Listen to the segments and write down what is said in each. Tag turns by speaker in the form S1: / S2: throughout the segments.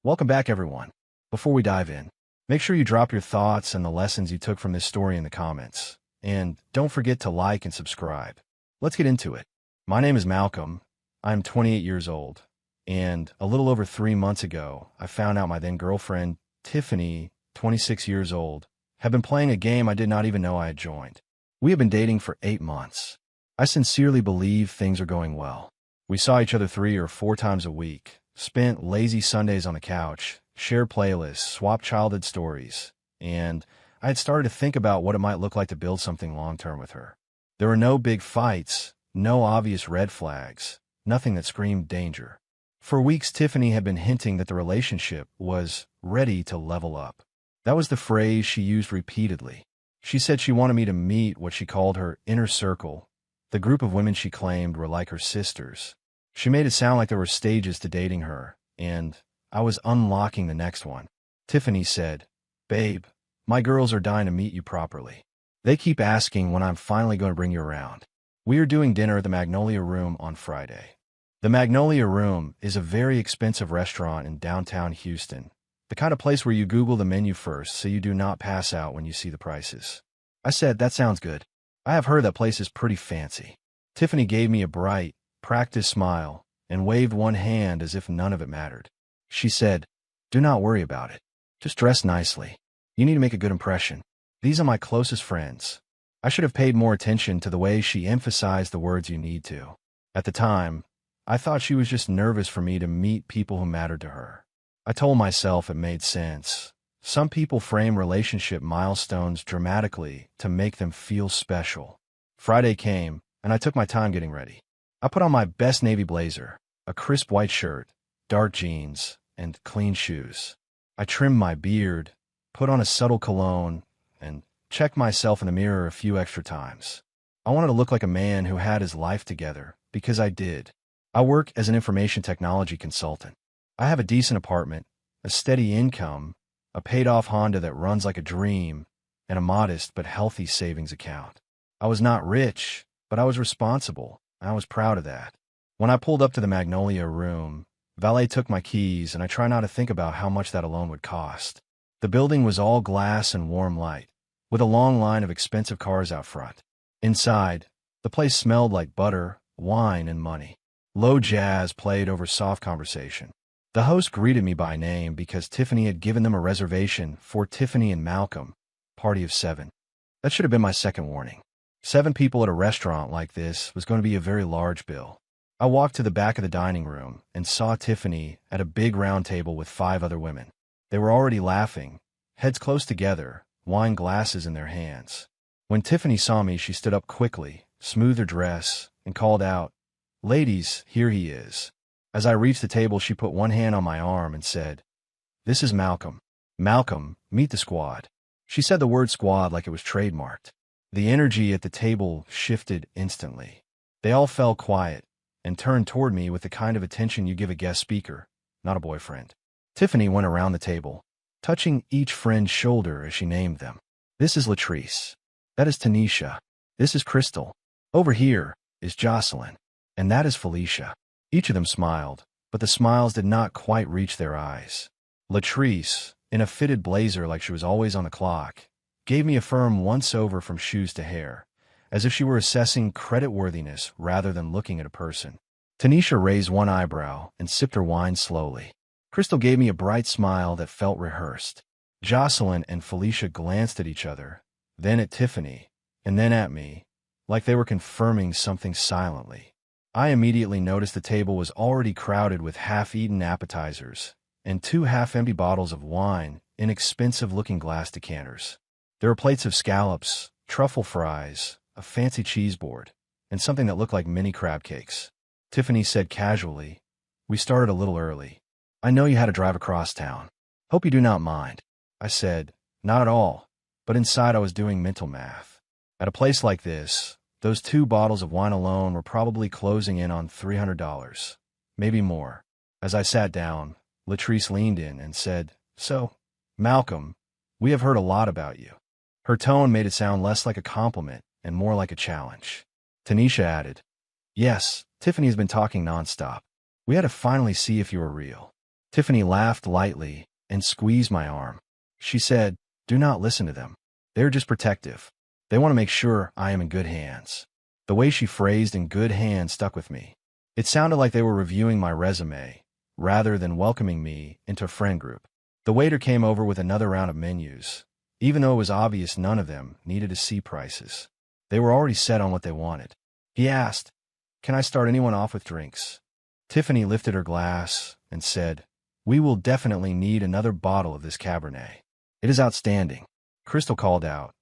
S1: Welcome back, everyone. Before we dive in, make sure you drop your thoughts and the lessons you took from this story in the comments. And don't forget to like and subscribe. Let's get into it. My name is Malcolm. I'm 28 years old. And a little over 3 months ago, I found out my then girlfriend, Tiffany, 26 years old, had been playing a game I did not even know I had joined. We had been dating for 8 months. I sincerely believe things are going well. We saw each other 3 or 4 times a week, spent lazy Sundays on the couch, shared playlists, swapped childhood stories, and I had started to think about what it might look like to build something long-term with her. There were no big fights, no obvious red flags, nothing that screamed danger. For weeks, Tiffany had been hinting that the relationship was ready to level up. That was the phrase she used repeatedly. She said she wanted me to meet what she called her inner circle, the group of women she claimed were like her sisters. She made it sound like there were stages to dating her, and I was unlocking the next one. Tiffany said, "Babe, my girls are dying to meet you properly. They keep asking when I'm finally going to bring you around. We are doing dinner at the Magnolia Room on Friday." The Magnolia Room is a very expensive restaurant in downtown Houston, the kind of place where you Google the menu first so you do not pass out when you see the prices. I said, "That sounds good. I have heard that place is pretty fancy." Tiffany gave me a bright, practiced smile and waved one hand as if none of it mattered. She said, "Do not worry about it. Just dress nicely. You need to make a good impression. These are my closest friends." I should have paid more attention to the way she emphasized the words "you need to." At the time, I thought she was just nervous for me to meet people who mattered to her. I told myself it made sense. Some people frame relationship milestones dramatically to make them feel special. Friday came, and I took my time getting ready. I put on my best navy blazer, a crisp white shirt, dark jeans, and clean shoes. I trimmed my beard, put on a subtle cologne, and checked myself in the mirror a few extra times. I wanted to look like a man who had his life together, because I did. I work as an information technology consultant. I have a decent apartment, a steady income, a paid-off Honda that runs like a dream, and a modest but healthy savings account. I was not rich, but I was responsible, and I was proud of that. When I pulled up to the Magnolia Room, valet took my keys, and I tried not to think about how much that alone would cost. The building was all glass and warm light, with a long line of expensive cars out front. Inside, the place smelled like butter, wine, and money. Low jazz played over soft conversation. The host greeted me by name because Tiffany had given them a reservation for Tiffany and Malcolm, party of 7. That should have been my second warning. 7 people at a restaurant like this was going to be a very large bill. I walked to the back of the dining room and saw Tiffany at a big round table with 5 other women. They were already laughing, heads close together, wine glasses in their hands. When Tiffany saw me, she stood up quickly, smoothed her dress, and called out, "Ladies, here he is." As I reached the table, she put one hand on my arm and said, "This is Malcolm. Malcolm, meet the squad." She said the word squad like it was trademarked. The energy at the table shifted instantly. They all fell quiet and turned toward me with the kind of attention you give a guest speaker, not a boyfriend. Tiffany went around the table, touching each friend's shoulder as she named them. "This is Latrice. That is Tanisha. This is Crystal. Over here is Jocelyn. And that is Felicia." Each of them smiled, but the smiles did not quite reach their eyes. Latrice, in a fitted blazer like she was always on the clock, gave me a firm once-over from shoes to hair, as if she were assessing creditworthiness rather than looking at a person. Tanisha raised one eyebrow and sipped her wine slowly. Crystal gave me a bright smile that felt rehearsed. Jocelyn and Felicia glanced at each other, then at Tiffany, and then at me, like they were confirming something silently. I immediately noticed the table was already crowded with half-eaten appetizers and 2 half-empty bottles of wine in expensive-looking glass decanters. There were plates of scallops, truffle fries, a fancy cheese board, and something that looked like mini crab cakes. Tiffany said casually, "We started a little early. I know you had to drive across town. Hope you do not mind." I said, "Not at all," but inside I was doing mental math. At a place like this, those 2 bottles of wine alone were probably closing in on $300, maybe more. As I sat down, Latrice leaned in and said, "So, Malcolm, we have heard a lot about you." Her tone made it sound less like a compliment and more like a challenge. Tanisha added, "Yes, Tiffany has been talking nonstop. We had to finally see if you were real." Tiffany laughed lightly and squeezed my arm. She said, "Do not listen to them. They're just protective. They want to make sure I am in good hands." The way she phrased "in good hands" stuck with me. It sounded like they were reviewing my resume, rather than welcoming me into a friend group. The waiter came over with another round of menus, even though it was obvious none of them needed to see prices. They were already set on what they wanted. He asked, "Can I start anyone off with drinks?" Tiffany lifted her glass and said, "We will definitely need another bottle of this Cabernet. It is outstanding." Crystal called out,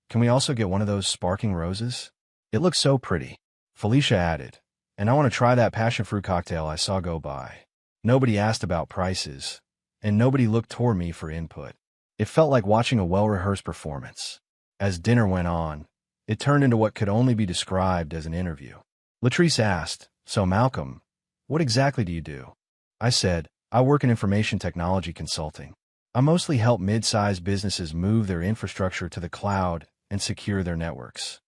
S1: "Can we also get one of those sparkling roses? It looks so pretty." Felicia added, "And I want to try that passion fruit cocktail I saw go by." Nobody asked about prices, and nobody looked toward me for input. It felt like watching a well-rehearsed performance. As dinner went on, it turned into what could only be described as an interview. Latrice asked, "So Malcolm, what exactly do you do?" I said, "I work in information technology consulting. I mostly help mid-sized businesses move their infrastructure to the cloud and secure their networks."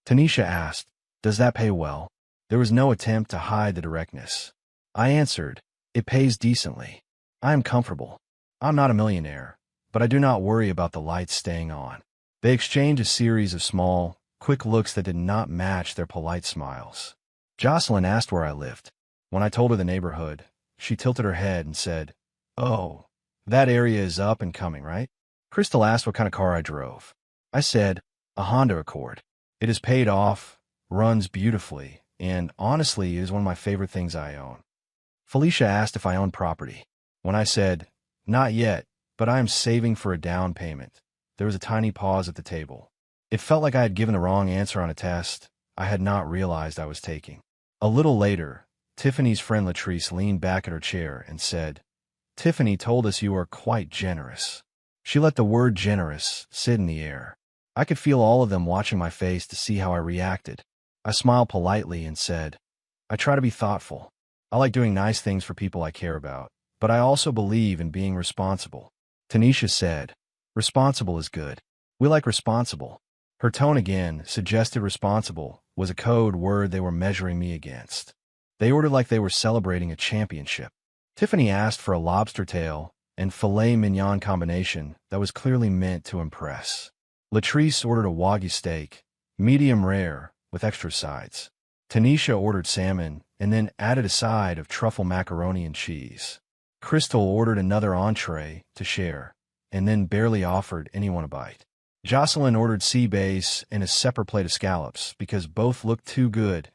S1: Tanisha asked, "Does that pay well?" There was no attempt to hide the directness. I answered, "It pays decently. I am comfortable. I'm not a millionaire, but I do not worry about the lights staying on." They exchanged a series of small, quick looks that did not match their polite smiles. Jocelyn asked where I lived. When I told her the neighborhood, she tilted her head and said, "Oh, that area is up and coming, right?" Crystal asked what kind of car I drove. I said, "A Honda Accord. It is paid off, runs beautifully, and honestly is one of my favorite things I own." Felicia asked if I own property. When I said, "Not yet, but I am saving for a down payment," there was a tiny pause at the table. It felt like I had given the wrong answer on a test I had not realized I was taking. A little later, Tiffany's friend Latrice leaned back at her chair and said, "Tiffany told us you are quite generous." She let the word generous sit in the air. I could feel all of them watching my face to see how I reacted. I smiled politely and said, "I try to be thoughtful. I like doing nice things for people I care about, but I also believe in being responsible." Tanisha said, "Responsible is good. We like responsible." Her tone again suggested responsible was a code word they were measuring me against. They ordered like they were celebrating a championship. Tiffany asked for a lobster tail and filet mignon combination that was clearly meant to impress. Latrice ordered a Wagyu steak, medium rare, with extra sides. Tanisha ordered salmon and then added a side of truffle macaroni and cheese. Crystal ordered another entree to share, and then barely offered anyone a bite. Jocelyn ordered sea bass and a separate plate of scallops because both looked too good,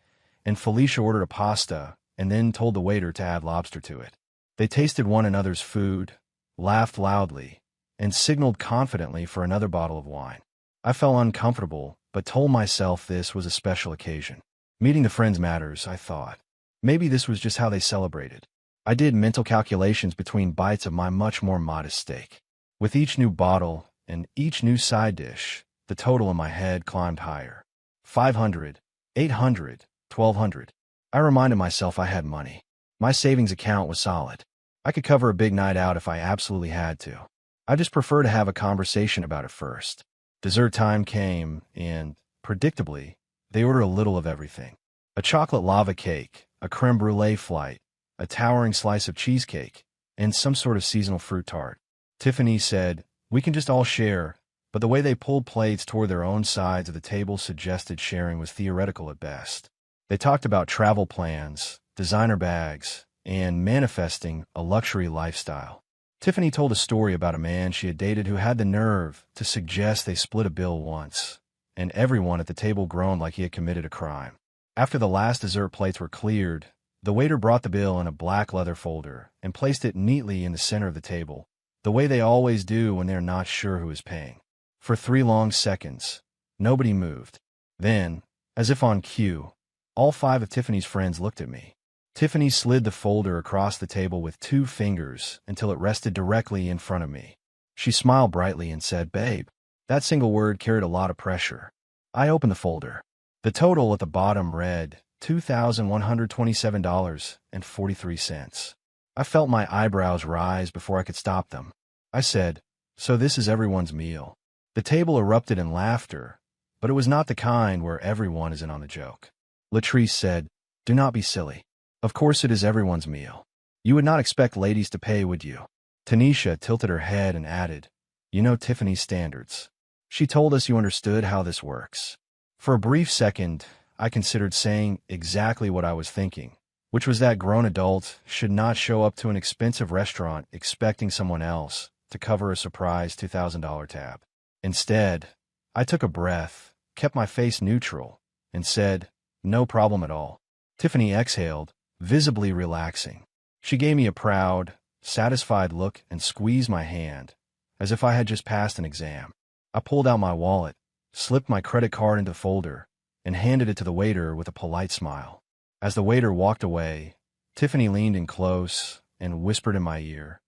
S1: and Felicia ordered a pasta and then told the waiter to add lobster to it. They tasted one another's food, laughed loudly, and signaled confidently for another bottle of wine. I felt uncomfortable, but told myself this was a special occasion. Meeting the friends matters, I thought. Maybe this was just how they celebrated. I did mental calculations between bites of my much more modest steak. With each new bottle and each new side dish, the total in my head climbed higher. 500, 800, 1200. I reminded myself I had money. My savings account was solid. I could cover a big night out if I absolutely had to. I just prefer to have a conversation about it first. Dessert time came, and, predictably, they ordered a little of everything. A chocolate lava cake, a creme brulee flight, a towering slice of cheesecake, and some sort of seasonal fruit tart. Tiffany said, "We can just all share," but the way they pulled plates toward their own sides of the table suggested sharing was theoretical at best. They talked about travel plans, designer bags, and manifesting a luxury lifestyle. Tiffany told a story about a man she had dated who had the nerve to suggest they split a bill once, and everyone at the table groaned like he had committed a crime. After the last dessert plates were cleared, the waiter brought the bill in a black leather folder and placed it neatly in the center of the table, the way they always do when they're not sure who is paying. For 3 long seconds, nobody moved. Then, as if on cue, all 5 of Tiffany's friends looked at me. Tiffany slid the folder across the table with 2 fingers until it rested directly in front of me. She smiled brightly and said, "Babe." That single word carried a lot of pressure. I opened the folder. The total at the bottom read $2,127.43. I felt my eyebrows rise before I could stop them. I said, "So this is everyone's meal." The table erupted in laughter, but it was not the kind where everyone is in on the joke. Latrice said, "Do not be silly. Of course it is everyone's meal. You would not expect ladies to pay, would you? Tanisha tilted her head and added, you know Tiffany's standards. She told us you understood how this works. For a brief second, I considered saying exactly what I was thinking, which was that grown adults should not show up to an expensive restaurant expecting someone else to cover a surprise $2,000 tab. Instead, I took a breath, kept my face neutral, and said, no problem at all. Tiffany exhaled, visibly relaxing. She gave me a proud, satisfied look and squeezed my hand, as if I had just passed an exam. I pulled out my wallet, slipped my credit card into the folder, and handed it to the waiter with a polite smile. As the waiter walked away, Tiffany leaned in close and whispered in my ear,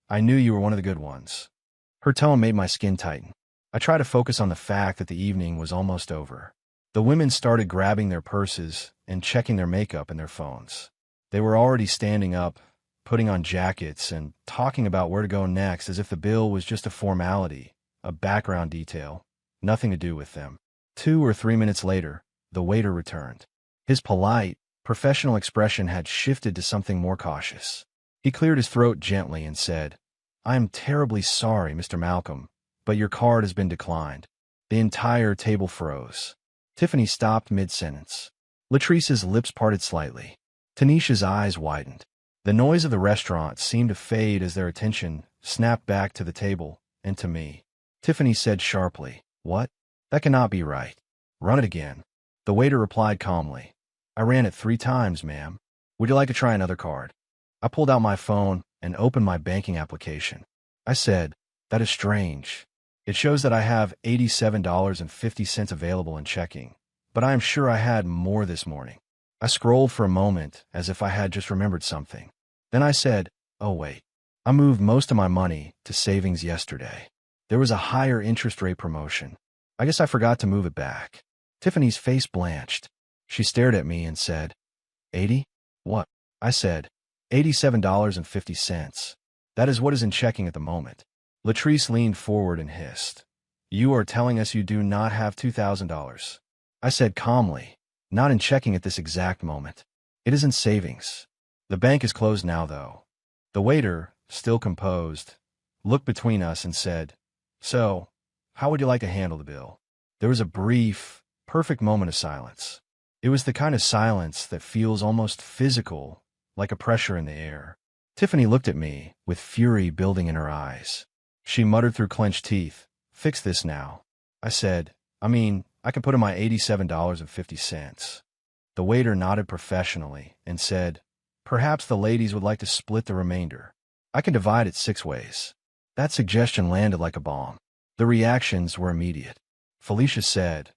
S1: I knew you were one of the good ones. Her tone made my skin tighten. I tried to focus on the fact that the evening was almost over. The women started grabbing their purses and checking their makeup and their phones. They were already standing up, putting on jackets, and talking about where to go next as if the bill was just a formality, a background detail, nothing to do with them. 2 or 3 minutes later, the waiter returned. His polite, professional expression had shifted to something more cautious. He cleared his throat gently and said, I am terribly sorry, Mr. Malcolm, but your card has been declined. The entire table froze. Tiffany stopped mid-sentence. Latrice's lips parted slightly. Tanisha's eyes widened. The noise of the restaurant seemed to fade as their attention snapped back to the table and to me. Tiffany said sharply, What? That cannot be right. Run it again. The waiter replied calmly, I ran it 3 times, ma'am. Would you like to try another card? I pulled out my phone and opened my banking application. I said, That is strange. It shows that I have $87.50 available in checking, but I am sure I had more this morning. I scrolled for a moment as if I had just remembered something. Then I said, Oh wait, I moved most of my money to savings yesterday. There was a higher interest rate promotion. I guess I forgot to move it back. Tiffany's face blanched. She stared at me and said, 80? What? I said, $87.50. That is what is in checking at the moment. Latrice leaned forward and hissed, You are telling us you do not have $2,000. I said calmly, Not in checking at this exact moment. It is in savings. The bank is closed now, though. The waiter, still composed, looked between us and said, So, how would you like to handle the bill? There was a brief, perfect moment of silence. It was the kind of silence that feels almost physical, like a pressure in the air. Tiffany looked at me, with fury building in her eyes. She muttered through clenched teeth, Fix this now. I said, I can put in my $87.50. The waiter nodded professionally and said, Perhaps the ladies would like to split the remainder. I can divide it 6 ways. That suggestion landed like a bomb. The reactions were immediate. Felicia said,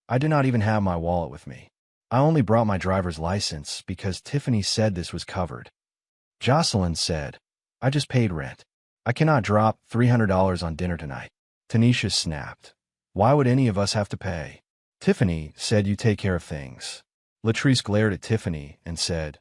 S1: I do not even have my wallet with me. I only brought my driver's license because Tiffany said this was covered. Jocelyn said, I just paid rent. I cannot drop $300 on dinner tonight. Tanisha snapped, Why would any of us have to pay? Tiffany said you take care of things. Latrice glared at Tiffany and said,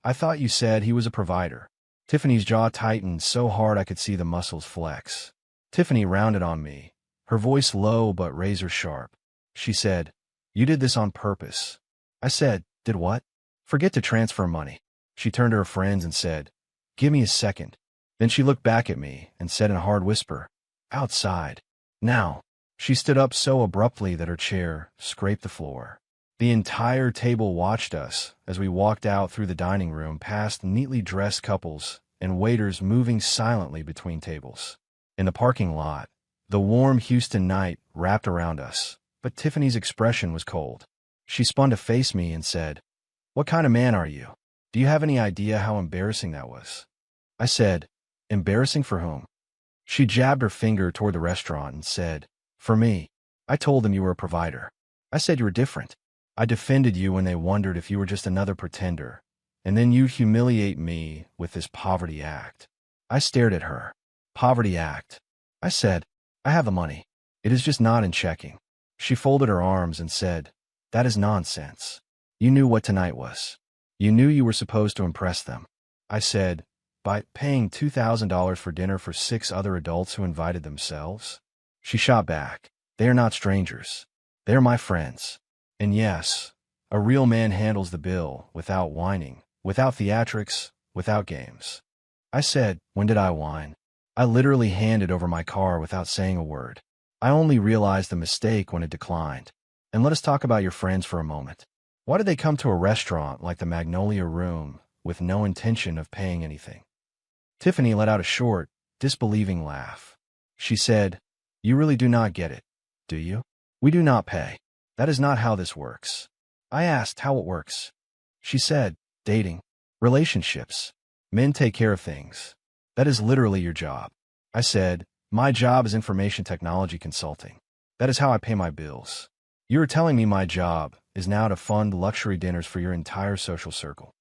S1: I thought you said he was a provider. Tiffany's jaw tightened so hard I could see the muscles flex. Tiffany rounded on me, her voice low but razor sharp. She said, You did this on purpose. I said, Did what? Forget to transfer money. She turned to her friends and said, Give me a second. Then she looked back at me and said in a hard whisper, Outside. Now. She stood up so abruptly that her chair scraped the floor. The entire table watched us as we walked out through the dining room past neatly dressed couples and waiters moving silently between tables. In the parking lot, the warm Houston night wrapped around us, but Tiffany's expression was cold. She spun to face me and said, What kind of man are you? Do you have any idea how embarrassing that was? I said, Embarrassing for whom? She jabbed her finger toward the restaurant and said, For me. I told them you were a provider. I said you were different. I defended you when they wondered if you were just another pretender, and then you'd humiliate me with this poverty act. I stared at her. Poverty act. I said, I have the money. It is just not in checking. She folded her arms and said, That is nonsense. You knew what tonight was. You knew you were supposed to impress them. I said, By paying $2,000 for dinner for 6 other adults who invited themselves? She shot back. They are not strangers. They are my friends. And yes, a real man handles the bill without whining, without theatrics, without games. I said, when did I whine? I literally handed over my car without saying a word. I only realized the mistake when it declined. And let us talk about your friends for a moment. Why did they come to a restaurant like the Magnolia Room with no intention of paying anything? Tiffany let out a short, disbelieving laugh. She said, "You really do not get it, do you? We do not pay. That is not how this works." I asked how it works. She said, "Dating. Relationships. Men take care of things. That is literally your job." I said, "My job is information technology consulting. That is how I pay my bills. You are telling me my job is now to fund luxury dinners for your entire social circle."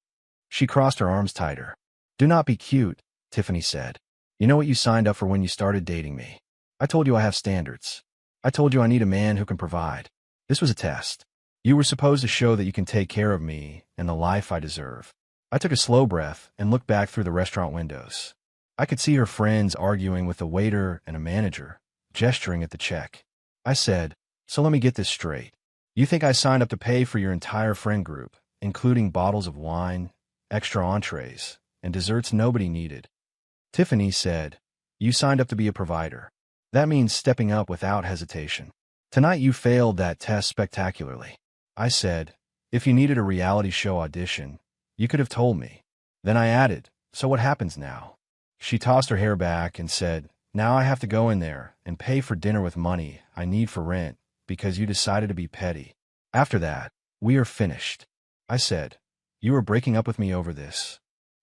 S1: She crossed her arms tighter. "Do not be cute," Tiffany said. "You know what you signed up for when you started dating me. I told you I have standards. I told you I need a man who can provide. This was a test. You were supposed to show that you can take care of me and the life I deserve." I took a slow breath and looked back through the restaurant windows. I could see her friends arguing with a waiter and a manager, gesturing at the check. I said, "So let me get this straight. You think I signed up to pay for your entire friend group, including bottles of wine, extra entrees, and desserts nobody needed?" Tiffany said, "You signed up to be a provider. That means stepping up without hesitation. Tonight you failed that test spectacularly." I said, "If you needed a reality show audition, you could have told me." Then I added, "So what happens now?" She tossed her hair back and said, "Now I have to go in there and pay for dinner with money I need for rent because you decided to be petty. After that, we are finished." I said, "You are breaking up with me over this."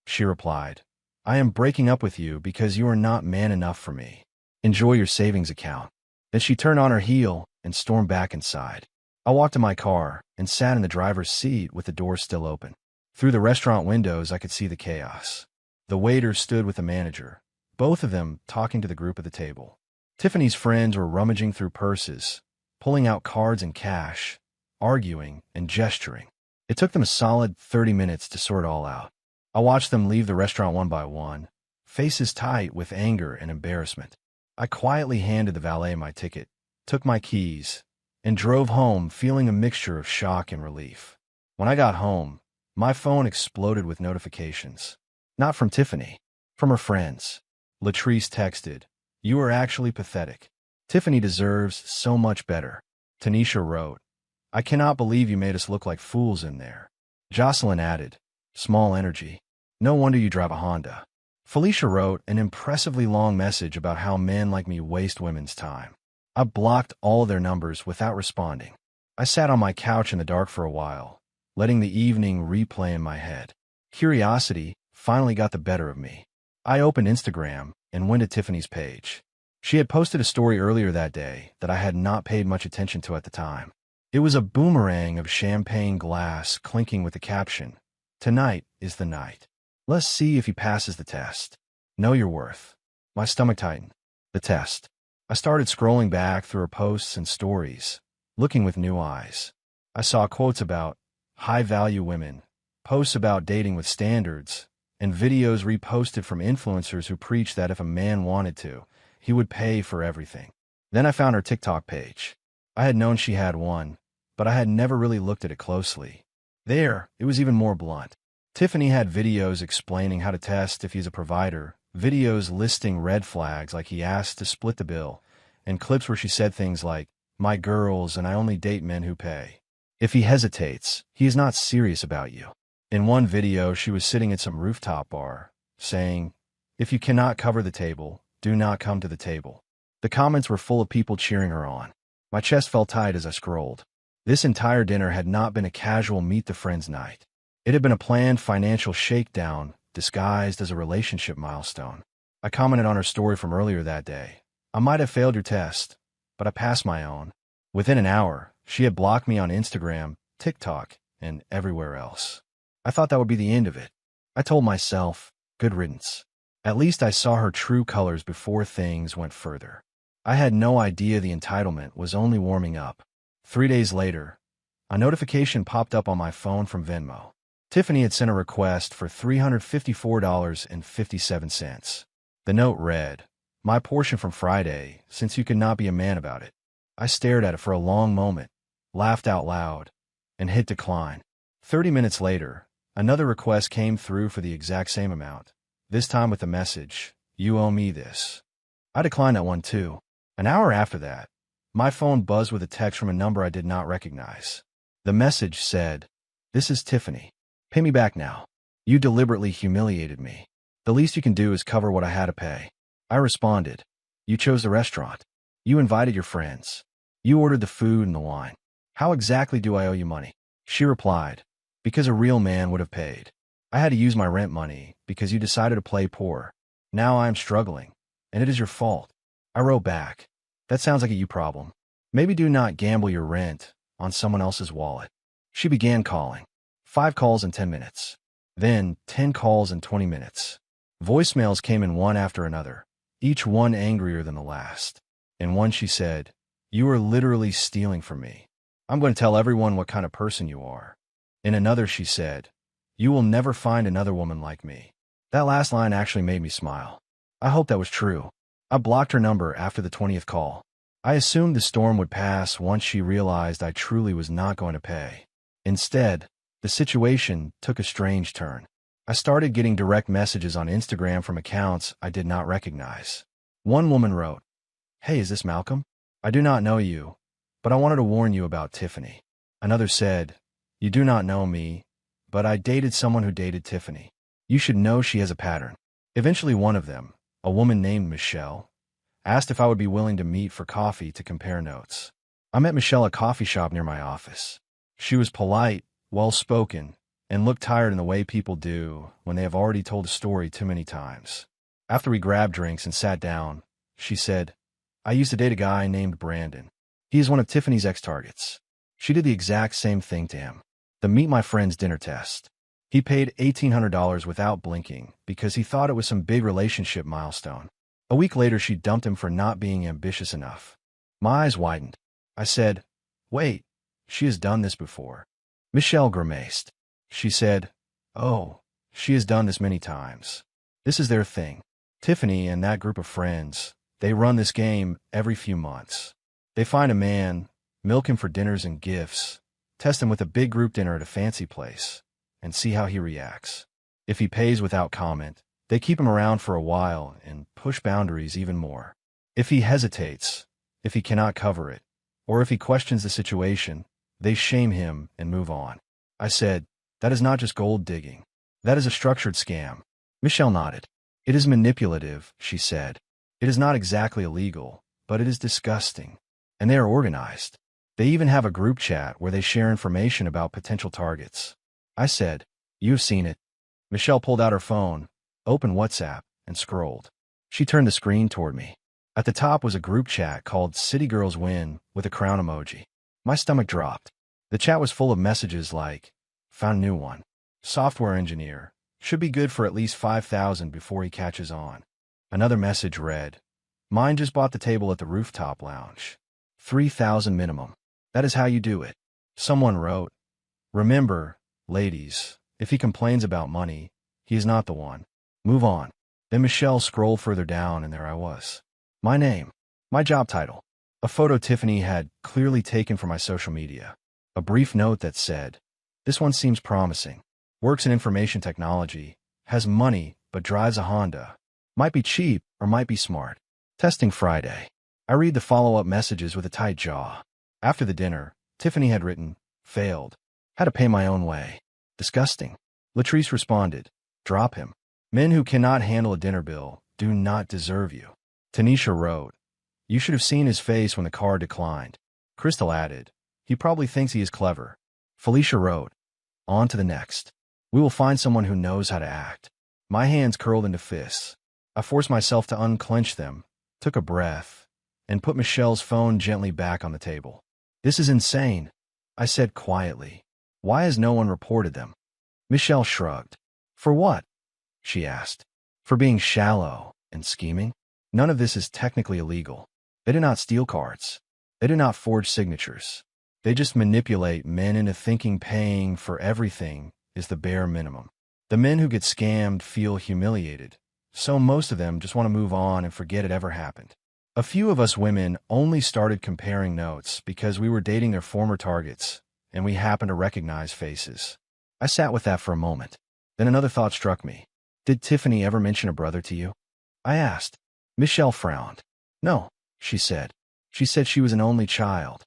S1: She replied, "I am breaking up with you because you are not man enough for me. Enjoy your savings account." Then she turned on her heel and stormed back inside. I walked to my car and sat in the driver's seat with the door still open. Through the restaurant windows, I could see the chaos. The waiter stood with the manager, both of them talking to the group at the table. Tiffany's friends were rummaging through purses, pulling out cards and cash, arguing and gesturing. It took them a solid 30 minutes to sort it all out. I watched them leave the restaurant one by one, faces tight with anger and embarrassment. I quietly handed the valet my ticket, took my keys, and drove home feeling a mixture of shock and relief. When I got home, my phone exploded with notifications. Not from Tiffany, from her friends. Latrice texted, "You are actually pathetic. Tiffany deserves so much better." Tanisha wrote, "I cannot believe you made us look like fools in there." Jocelyn added, "Small energy. No wonder you drive a Honda." Felicia wrote an impressively long message about how men like me waste women's time. I blocked all their numbers without responding. I sat on my couch in the dark for a while, letting the evening replay in my head. Curiosity finally got the better of me. I opened Instagram and went to Tiffany's page. She had posted a story earlier that day that I had not paid much attention to at the time. It was a boomerang of champagne glass clinking with the caption, "Tonight is the night. Let's see if he passes the test. Know your worth." My stomach tightened. The test. I started scrolling back through her posts and stories, looking with new eyes. I saw quotes about high-value women, posts about dating with standards, and videos reposted from influencers who preached that if a man wanted to, he would pay for everything. Then I found her TikTok page. I had known she had one, but I had never really looked at it closely. There, it was even more blunt. Tiffany had videos explaining how to test if he's a provider, videos listing red flags like he asked to split the bill, and clips where she said things like, "My girls and I only date men who pay. If he hesitates, he is not serious about you." In one video, she was sitting at some rooftop bar, saying, "If you cannot cover the table, do not come to the table." The comments were full of people cheering her on. My chest felt tight as I scrolled. This entire dinner had not been a casual meet-the-friends night. It had been a planned financial shakedown disguised as a relationship milestone. I commented on her story from earlier that day. "I might have failed your test, but I passed my own." Within an hour, she had blocked me on Instagram, TikTok, and everywhere else. I thought that would be the end of it. I told myself, good riddance. At least I saw her true colors before things went further. I had no idea the entitlement was only warming up. 3 days later, a notification popped up on my phone from Venmo. Tiffany had sent a request for $354.57. The note read, "My portion from Friday, since you could not be a man about it." I stared at it for a long moment, laughed out loud, and hit decline. 30 minutes later, Another request came through for the exact same amount, this time with the message, "You owe me this." I declined that one too. An hour after that, my phone buzzed with a text from a number I did not recognize. The message said, "This is Tiffany. Pay me back now. You deliberately humiliated me. The least you can do is cover what I had to pay." I responded, "You chose the restaurant. You invited your friends. You ordered the food and the wine. How exactly do I owe you money?" She replied, "Because a real man would have paid. I had to use my rent money because you decided to play poor. Now I am struggling, and it is your fault." I wrote back, "That sounds like a you problem. Maybe do not gamble your rent on someone else's wallet." She began calling. 5 calls in 10 minutes. Then 10 calls in 20 minutes. Voicemails came in one after another, each one angrier than the last. In one she said, "You are literally stealing from me. I'm going to tell everyone what kind of person you are." In another she said, "You will never find another woman like me." That last line actually made me smile. I hope that was true. I blocked her number after the 20th call. I assumed the storm would pass once she realized I truly was not going to pay. Instead, the situation took a strange turn. I started getting direct messages on Instagram from accounts I did not recognize. One woman wrote, "Hey, is this Malcolm? I do not know you, but I wanted to warn you about Tiffany." Another said, "You do not know me, but I dated someone who dated Tiffany. You should know she has a pattern." Eventually one of them, a woman named Michelle, asked if I would be willing to meet for coffee to compare notes. I met Michelle at a coffee shop near my office. She was polite, well-spoken, and looked tired in the way people do when they have already told a story too many times. After we grabbed drinks and sat down, she said, "I used to date a guy named Brandon. He is one of Tiffany's ex-targets. She did the exact same thing to him. The Meet My Friends dinner test. He paid $1,800 without blinking because he thought it was some big relationship milestone. A week later, she dumped him for not being ambitious enough." My eyes widened. I said, "Wait, she has done this before." Michelle grimaced. She said, "Oh, she has done this many times. This is their thing. Tiffany and that group of friends, they run this game every few months. They find a man, milk him for dinners and gifts, test him with a big group dinner at a fancy place, and see how he reacts. If he pays without comment, they keep him around for a while and push boundaries even more. If he hesitates, if he cannot cover it, or if he questions the situation, they shame him and move on." I said, "That is not just gold digging. That is a structured scam." Michelle nodded. "It is manipulative," she said. "It is not exactly illegal, but it is disgusting. And they are organized. They even have a group chat where they share information about potential targets." I said, "You've seen it." Michelle pulled out her phone, opened WhatsApp, and scrolled. She turned the screen toward me. At the top was a group chat called City Girls Win with a crown emoji. My stomach dropped. The chat was full of messages like, "Found a new one. Software engineer. Should be good for at least 5,000 before he catches on." Another message read, "Mine just bought the table at the rooftop lounge. 3,000 minimum. That is how you do it." Someone wrote, "Remember, ladies, if he complains about money, he is not the one. Move on." Then Michelle scrolled further down and there I was. My name, my job title, a photo Tiffany had clearly taken from my social media, a brief note that said, "This one seems promising. Works in information technology, has money but drives a Honda. Might be cheap or might be smart. Testing Friday." I read the follow-up messages with a tight jaw. After the dinner, Tiffany had written, "Failed. Had to pay my own way. Disgusting." Latrice responded, "Drop him. Men who cannot handle a dinner bill do not deserve you." Tanisha wrote, "You should have seen his face when the card declined." Crystal added, "He probably thinks he is clever." Felicia wrote, "On to the next. We will find someone who knows how to act." My hands curled into fists. I forced myself to unclench them, took a breath, and put Michelle's phone gently back on the table. "This is insane," I said quietly. "Why has no one reported them?" Michelle shrugged. "For what?" she asked. "For being shallow and scheming? None of this is technically illegal. They do not steal cards. They do not forge signatures. They just manipulate men into thinking paying for everything is the bare minimum. The men who get scammed feel humiliated, so most of them just want to move on and forget it ever happened. A few of us women only started comparing notes because we were dating their former targets, and we happened to recognize faces. I sat with that for a moment. Then another thought struck me. Did Tiffany ever mention a brother to you? I asked. Michelle frowned. No, she said. She said she was an only child.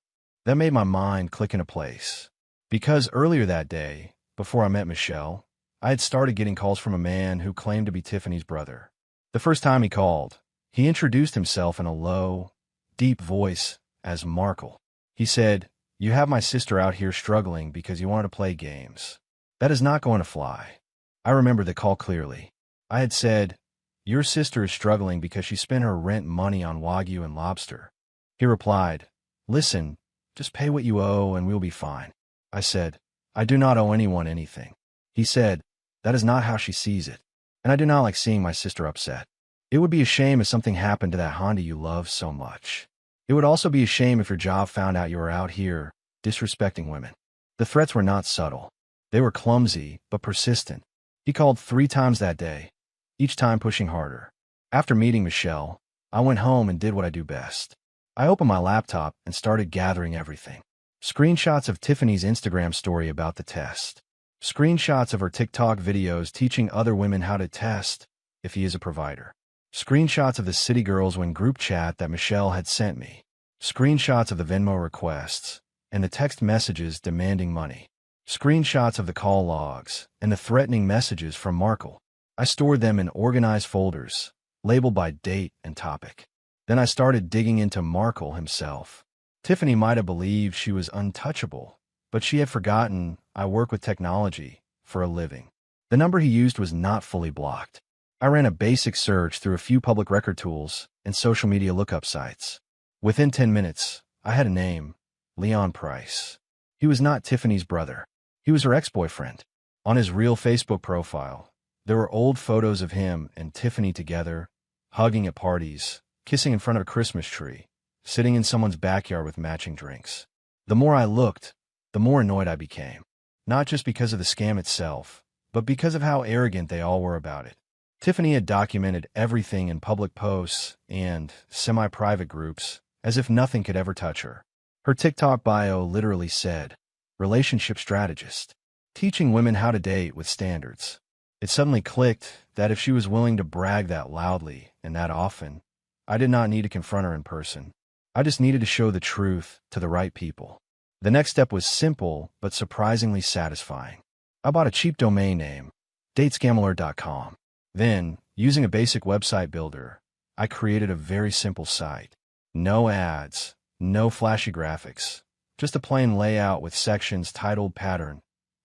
S1: That made my mind click into place. Because earlier that day, before I met Michelle, I had started getting calls from a man who claimed to be Tiffany's brother. The first time he called, he introduced himself in a low, deep voice as Markle. He said, "You have my sister out here struggling because you wanted to play games. That is not going to fly." I remember the call clearly. I had said, "Your sister is struggling because she spent her rent money on Wagyu and lobster." He replied, "Listen, just pay what you owe and we'll be fine." I said, "I do not owe anyone anything." He said, "That is not how she sees it, and I do not like seeing my sister upset. It would be a shame if something happened to that Honda you love so much. It would also be a shame if your job found out you were out here disrespecting women." The threats were not subtle. They were clumsy, but persistent. He called 3 times that day, each time pushing harder. After meeting Michelle, I went home and did what I do best. I opened my laptop and started gathering everything. Screenshots of Tiffany's Instagram story about the test. Screenshots of her TikTok videos teaching other women how to test if he is a provider. Screenshots of the City Girls Win group chat that Michelle had sent me. Screenshots of the Venmo requests and the text messages demanding money. Screenshots of the call logs and the threatening messages from Markle. I stored them in organized folders, labeled by date and topic. Then I started digging into Markle himself. Tiffany might have believed she was untouchable, but she had forgotten I work with technology for a living. The number he used was not fully blocked. I ran a basic search through a few public record tools and social media lookup sites. Within 10 minutes, I had a name, Leon Price. He was not Tiffany's brother. He was her ex-boyfriend. On his real Facebook profile, there were old photos of him and Tiffany together, hugging at parties, kissing in front of a Christmas tree, sitting in someone's backyard with matching drinks. The more I looked, the more annoyed I became. Not just because of the scam itself, but because of how arrogant they all were about it. Tiffany had documented everything in public posts and semi-private groups as if nothing could ever touch her. Her TikTok bio literally said, "Relationship strategist, teaching women how to date with standards." It suddenly clicked that if she was willing to brag that loudly and that often, I did not need to confront her in person. I just needed to show the truth to the right people. The next step was simple but surprisingly satisfying. I bought a cheap domain name, datescamalert.com. Then, using a basic website builder, I created a very simple site. No ads, no flashy graphics, just a plain layout with sections titled Pattern,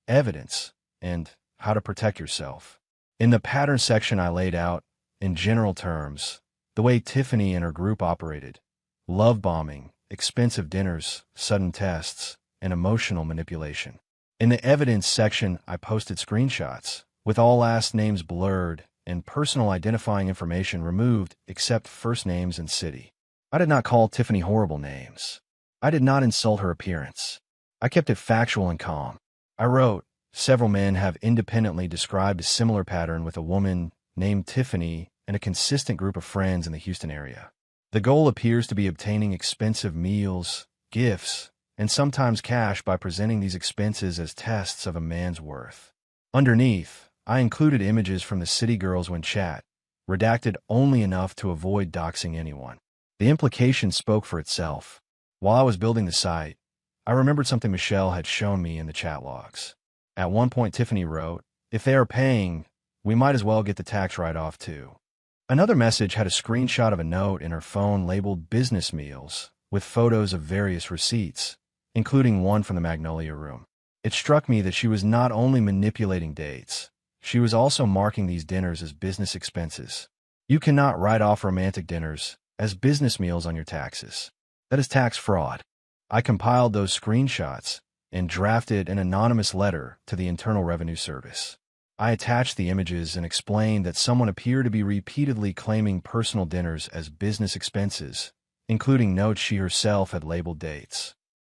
S1: Evidence, and How to Protect Yourself. In the Pattern section, I laid out, in general terms, the way Tiffany and her group operated: love bombing, expensive dinners, sudden tests, and emotional manipulation. In the Evidence section, I posted screenshots, with all last names blurred and personal identifying information removed except first names and city. I did not call Tiffany horrible names. I did not insult her appearance. I kept it factual and calm. I wrote, "Several men have independently described a similar pattern with a woman named Tiffany and a consistent group of friends in the Houston area. The goal appears to be obtaining expensive meals, gifts, and sometimes cash by presenting these expenses as tests of a man's worth." Underneath, I included images from the City Girls Win chat, redacted only enough to avoid doxing anyone. The implication spoke for itself. While I was building the site, I remembered something Michelle had shown me in the chat logs. At one point, Tiffany wrote, "If they are paying, we might as well get the tax write-off too." Another message had a screenshot of a note in her phone labeled Business Meals, with photos of various receipts, including one from the Magnolia Room. It struck me that she was not only manipulating dates, she was also marking these dinners as business expenses. You cannot write off romantic dinners as business meals on your taxes. That is tax fraud. I compiled those screenshots and drafted an anonymous letter to the Internal Revenue Service. I attached the images and explained that someone appeared to be repeatedly claiming personal dinners as business expenses, including notes she herself had labeled dates.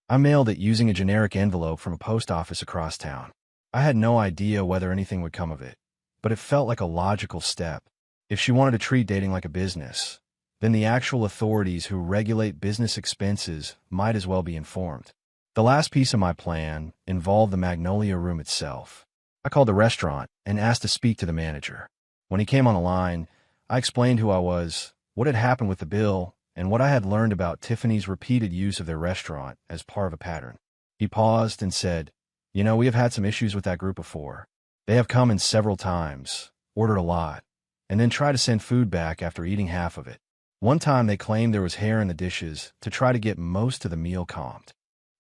S1: I mailed it using a generic envelope from a post office across town. I had no idea whether anything would come of it, but it felt like a logical step. If she wanted to treat dating like a business, then the actual authorities who regulate business expenses might as well be informed. The last piece of my plan involved the Magnolia Room itself. I called the restaurant and asked to speak to the manager. When he came on the line, I explained who I was, what had happened with the bill, and what I had learned about Tiffany's repeated use of their restaurant as part of a pattern. He paused and said, "You know, we have had some issues with that group before. They have come in several times, ordered a lot, and then tried to send food back after eating half of it. One time they claimed there was hair in the dishes to try to get most of the meal comped.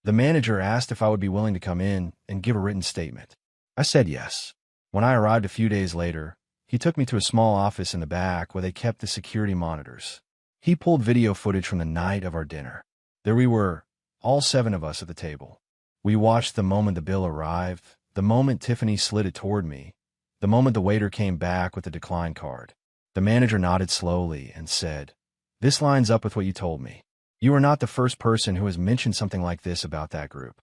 S1: The manager asked if I would be willing to come in and give a written statement. I said yes. When I arrived a few days later, he took me to a small office in the back where they kept the security monitors. He pulled video footage from the night of our dinner. There we were, all 7 of us at the table. We watched the moment the bill arrived, the moment Tiffany slid it toward me, the moment the waiter came back with the decline card. The manager nodded slowly and said, "This lines up with what you told me. You are not the first person who has mentioned something like this about that group."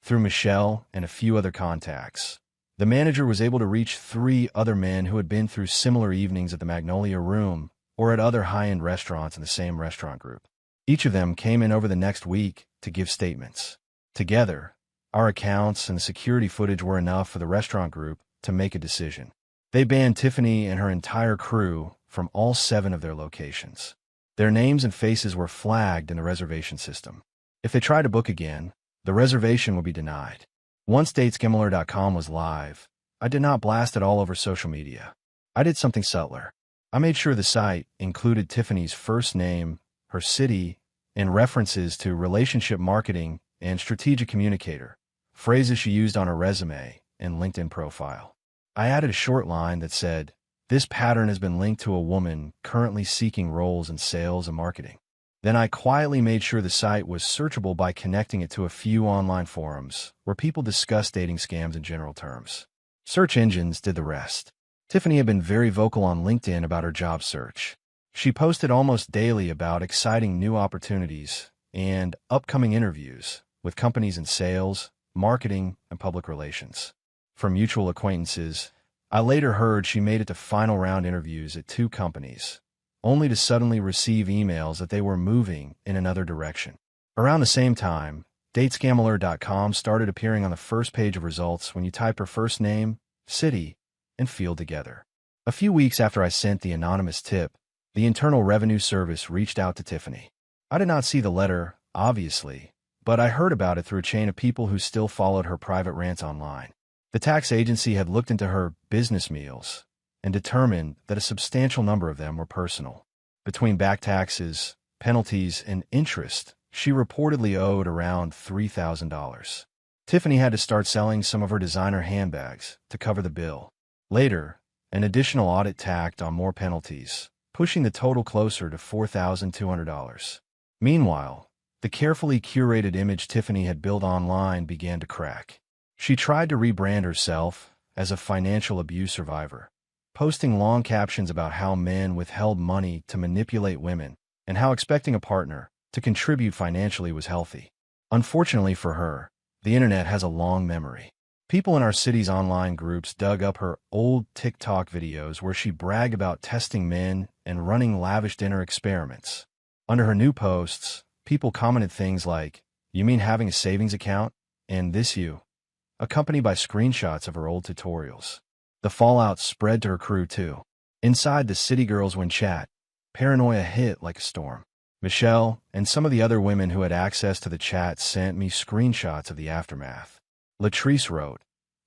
S1: Through Michelle and a few other contacts, the manager was able to reach 3 other men who had been through similar evenings at the Magnolia Room or at other high-end restaurants in the same restaurant group. Each of them came in over the next week to give statements. Together, our accounts and the security footage were enough for the restaurant group to make a decision. They banned Tiffany and her entire crew from all 7 of their locations. Their names and faces were flagged in the reservation system. If they tried to book again, the reservation would be denied. Once datesgambler.com was live, I did not blast it all over social media. I did something subtler. I made sure the site included Tiffany's first name, her city, and references to relationship marketing and strategic communicator, phrases she used on her resume and LinkedIn profile. I added a short line that said, "This pattern has been linked to a woman currently seeking roles in sales and marketing." Then I quietly made sure the site was searchable by connecting it to a few online forums where people discuss dating scams in general terms. Search engines did the rest. Tiffany had been very vocal on LinkedIn about her job search. She posted almost daily about exciting new opportunities and upcoming interviews with companies in sales, marketing, and public relations. From mutual acquaintances, I later heard she made it to final round interviews at 2 companies, only to suddenly receive emails that they were moving in another direction. Around the same time, datesgambler.com started appearing on the first page of results when you typed her first name, city, and field together. A few weeks after I sent the anonymous tip, the Internal Revenue Service reached out to Tiffany. I did not see the letter, obviously, but I heard about it through a chain of people who still followed her private rants online. The tax agency had looked into her business meals and determined that a substantial number of them were personal. Between back taxes, penalties, and interest, she reportedly owed around $3,000. Tiffany had to start selling some of her designer handbags to cover the bill. Later, an additional audit tacked on more penalties, pushing the total closer to $4,200. Meanwhile, the carefully curated image Tiffany had built online began to crack. She tried to rebrand herself as a financial abuse survivor, posting long captions about how men withheld money to manipulate women and how expecting a partner to contribute financially was healthy. Unfortunately for her, the internet has a long memory. People in our city's online groups dug up her old TikTok videos where she bragged about testing men and running lavish dinner experiments. Under her new posts, people commented things like, "You mean having a savings account? And this you?" accompanied by screenshots of her old tutorials. The fallout spread to her crew too. Inside the City Girls Win chat, paranoia hit like a storm. Michelle and some of the other women who had access to the chat sent me screenshots of the aftermath. Latrice wrote,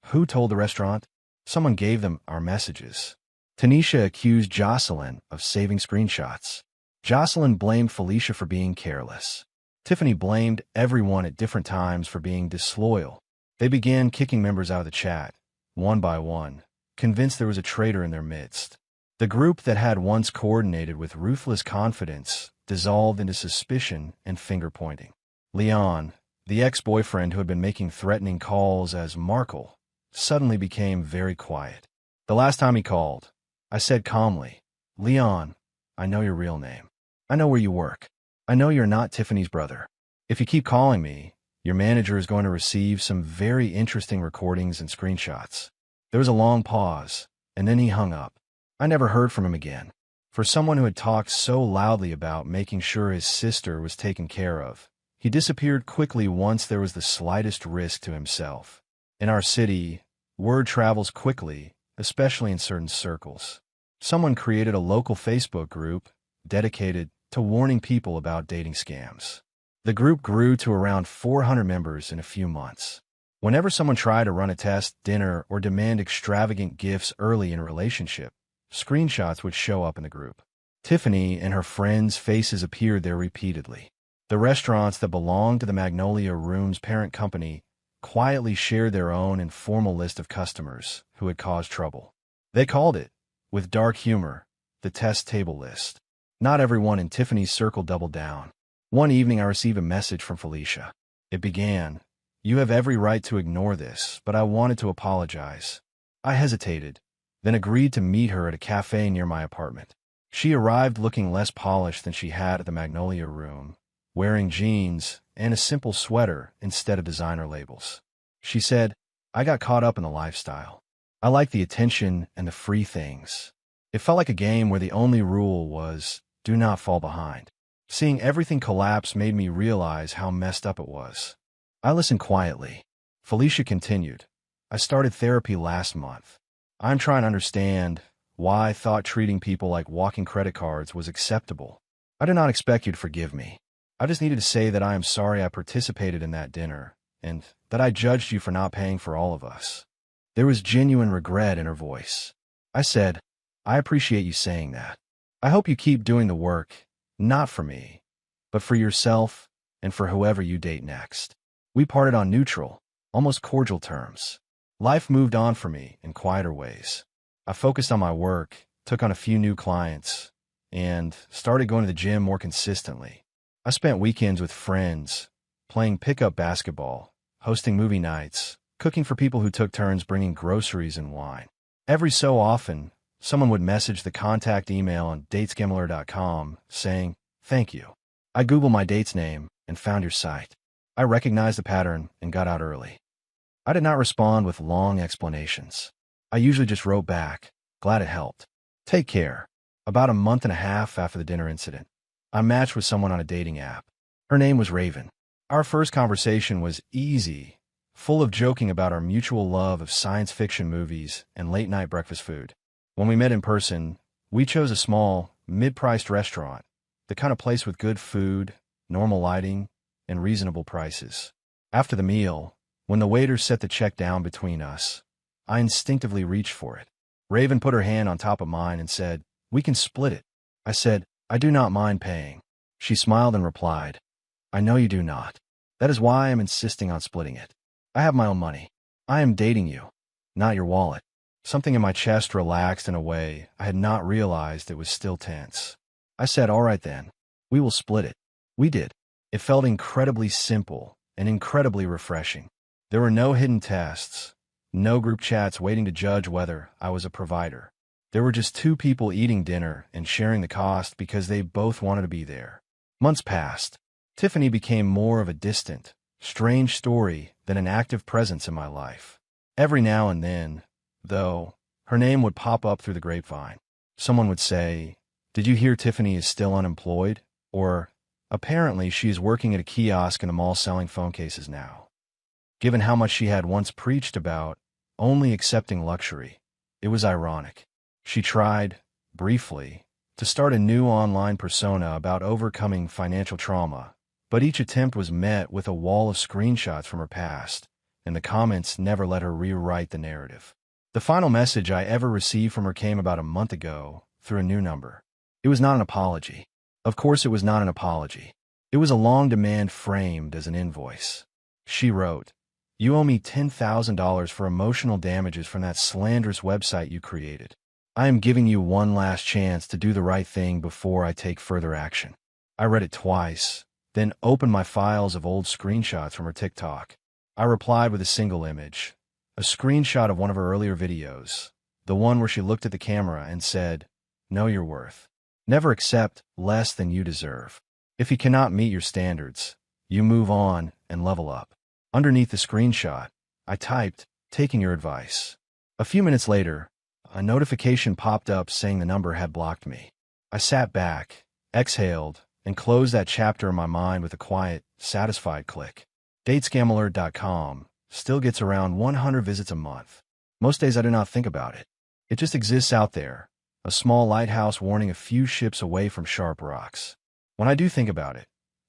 S1: "Who told the restaurant?" Someone gave them our messages. Tanisha accused Jocelyn of saving screenshots. Jocelyn blamed Felicia for being careless. Tiffany blamed everyone at different times for being disloyal. They began kicking members out of the chat, one by one, convinced there was a traitor in their midst. The group that had once coordinated with ruthless confidence dissolved into suspicion and finger-pointing. Leon, the ex-boyfriend who had been making threatening calls as Markle, suddenly became very quiet. The last time he called, I said calmly, "Leon, I know your real name. I know where you work. I know you're not Tiffany's brother. If you keep calling me, your manager is going to receive some very interesting recordings and screenshots." There was a long pause, and then he hung up. I never heard from him again. For someone who had talked so loudly about making sure his sister was taken care of, he disappeared quickly once there was the slightest risk to himself. In our city, word travels quickly, especially in certain circles. Someone created a local Facebook group dedicated to warning people about dating scams. The group grew to around 400 members in a few months. Whenever someone tried to run a test, dinner, or demand extravagant gifts early in a relationship, screenshots would show up in the group. Tiffany and her friends' faces appeared there repeatedly. The restaurants that belonged to the Magnolia Room's parent company quietly shared their own informal list of customers who had caused trouble. They called it, with dark humor, the test table list. Not everyone in Tiffany's circle doubled down. One evening I received a message from Felicia. It began, "You have every right to ignore this, but I wanted to apologize." I hesitated, then agreed to meet her at a cafe near my apartment. She arrived looking less polished than she had at the Magnolia Room, wearing jeans and a simple sweater instead of designer labels. She said, "I got caught up in the lifestyle. I like the attention and the free things." It felt like a game where the only rule was, do not fall behind. Seeing everything collapse made me realize how messed up it was. I listened quietly. Felicia continued, "I started therapy last month. I'm trying to understand why I thought treating people like walking credit cards was acceptable. I do not expect you to forgive me. I just needed to say that I am sorry I participated in that dinner, and that I judged you for not paying for all of us." There was genuine regret in her voice. I said, "I appreciate you saying that. I hope you keep doing the work, not for me, but for yourself and for whoever you date next." We parted on neutral, almost cordial terms. Life moved on for me in quieter ways. I focused on my work, took on a few new clients, and started going to the gym more consistently. I spent weekends with friends, playing pickup basketball, hosting movie nights, cooking for people who took turns bringing groceries and wine. Every so often, someone would message the contact email on datescammler.com saying, "Thank you. I Googled my date's name and found your site." I recognized the pattern and got out early. I did not respond with long explanations. I usually just wrote back, "Glad it helped. Take care." About a month and a half after the dinner incident, I matched with someone on a dating app. Her name was Raven. Our first conversation was easy, full of joking about our mutual love of science fiction movies and late-night breakfast food. When we met in person, we chose a small, mid-priced restaurant, the kind of place with good food, normal lighting, and reasonable prices. After the meal, when the waiter set the check down between us, I instinctively reached for it. Raven put her hand on top of mine and said, "We can split it." I said, "I do not mind paying." She smiled and replied, "I know you do not. That is why I am insisting on splitting it. I have my own money. I am dating you, not your wallet." Something in my chest relaxed in a way I had not realized it was still tense. I said, "All right then, we will split it." We did. It felt incredibly simple and incredibly refreshing. There were no hidden tests, no group chats waiting to judge whether I was a provider. There were just two people eating dinner and sharing the cost because they both wanted to be there. Months passed. Tiffany became more of a distant, strange story than an active presence in my life. Every now and then, though, her name would pop up through the grapevine. Someone would say, "Did you hear Tiffany is still unemployed?" Or, "Apparently she is working at a kiosk in the mall selling phone cases now." Given how much she had once preached about only accepting luxury, it was ironic. She tried, briefly, to start a new online persona about overcoming financial trauma, but each attempt was met with a wall of screenshots from her past, and the comments never let her rewrite the narrative. The final message I ever received from her came about a month ago through a new number. It was not an apology. Of course it was not an apology. It was a long demand framed as an invoice. She wrote, "You owe me $10,000 for emotional damages from that slanderous website you created. I am giving you one last chance to do the right thing before I take further action." I read it twice, then opened my files of old screenshots from her TikTok. I replied with a single image, a screenshot of one of her earlier videos, the one where she looked at the camera and said, "Know your worth. Never accept less than you deserve. If he cannot meet your standards, you move on and level up." Underneath the screenshot, I typed, "Taking your advice." A few minutes later, a notification popped up saying the number had blocked me. I sat back, exhaled, and closed that chapter in my mind with a quiet, satisfied click. Datescamalert.com still gets around 100 visits a month. Most days I do not think about it. It just exists out there, a small lighthouse warning a few ships away from sharp rocks. When I do think about it,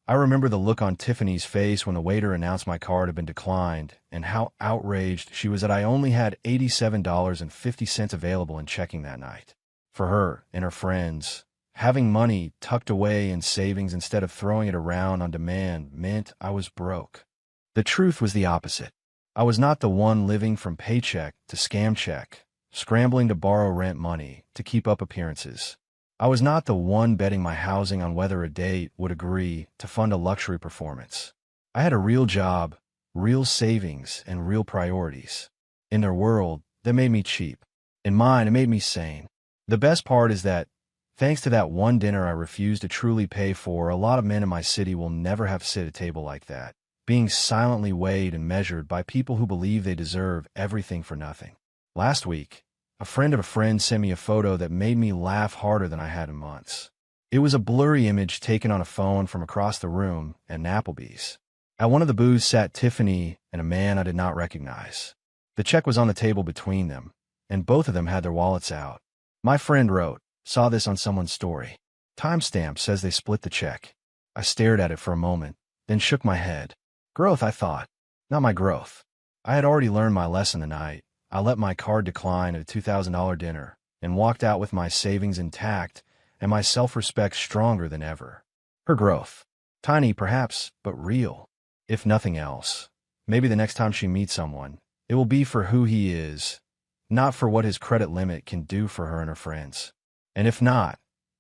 S1: I remember the look on Tiffany's face when the waiter announced my card had been declined, and how outraged she was that I only had $87.50 available in checking that night. For her and her friends, having money tucked away in savings instead of throwing it around on demand meant I was broke. The truth was the opposite. I was not the one living from paycheck to scam check, scrambling to borrow rent money to keep up appearances. I was not the one betting my housing on whether a date would agree to fund a luxury performance. I had a real job, real savings, and real priorities. In their world, that made me cheap. In mine, it made me sane. The best part is that, thanks to that one dinner I refused to truly pay for, a lot of men in my city will never have to sit at a table like that, being silently weighed and measured by people who believe they deserve everything for nothing. Last week, a friend of a friend sent me a photo that made me laugh harder than I had in months. It was a blurry image taken on a phone from across the room at an Applebee's. At one of the booths sat Tiffany and a man I did not recognize. The check was on the table between them, and both of them had their wallets out. My friend wrote, "Saw this on someone's story. Timestamp says they split the check." I stared at it for a moment, then shook my head. Growth, I thought. Not my growth. I had already learned my lesson the night I let my card decline at a $2,000 dinner and walked out with my savings intact and my self-respect stronger than ever. Her growth. Tiny, perhaps, but real. If nothing else, maybe the next time she meets someone, it will be for who he is, not for what his credit limit can do for her and her friends. And if not,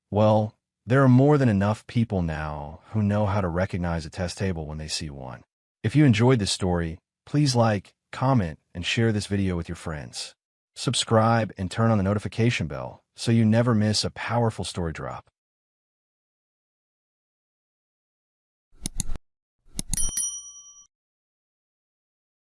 S1: well, there are more than enough people now who know how to recognize a test table when they see one. If you enjoyed this story, please like, comment, and share this video with your friends. Subscribe and turn on the notification bell so you never miss a powerful story drop.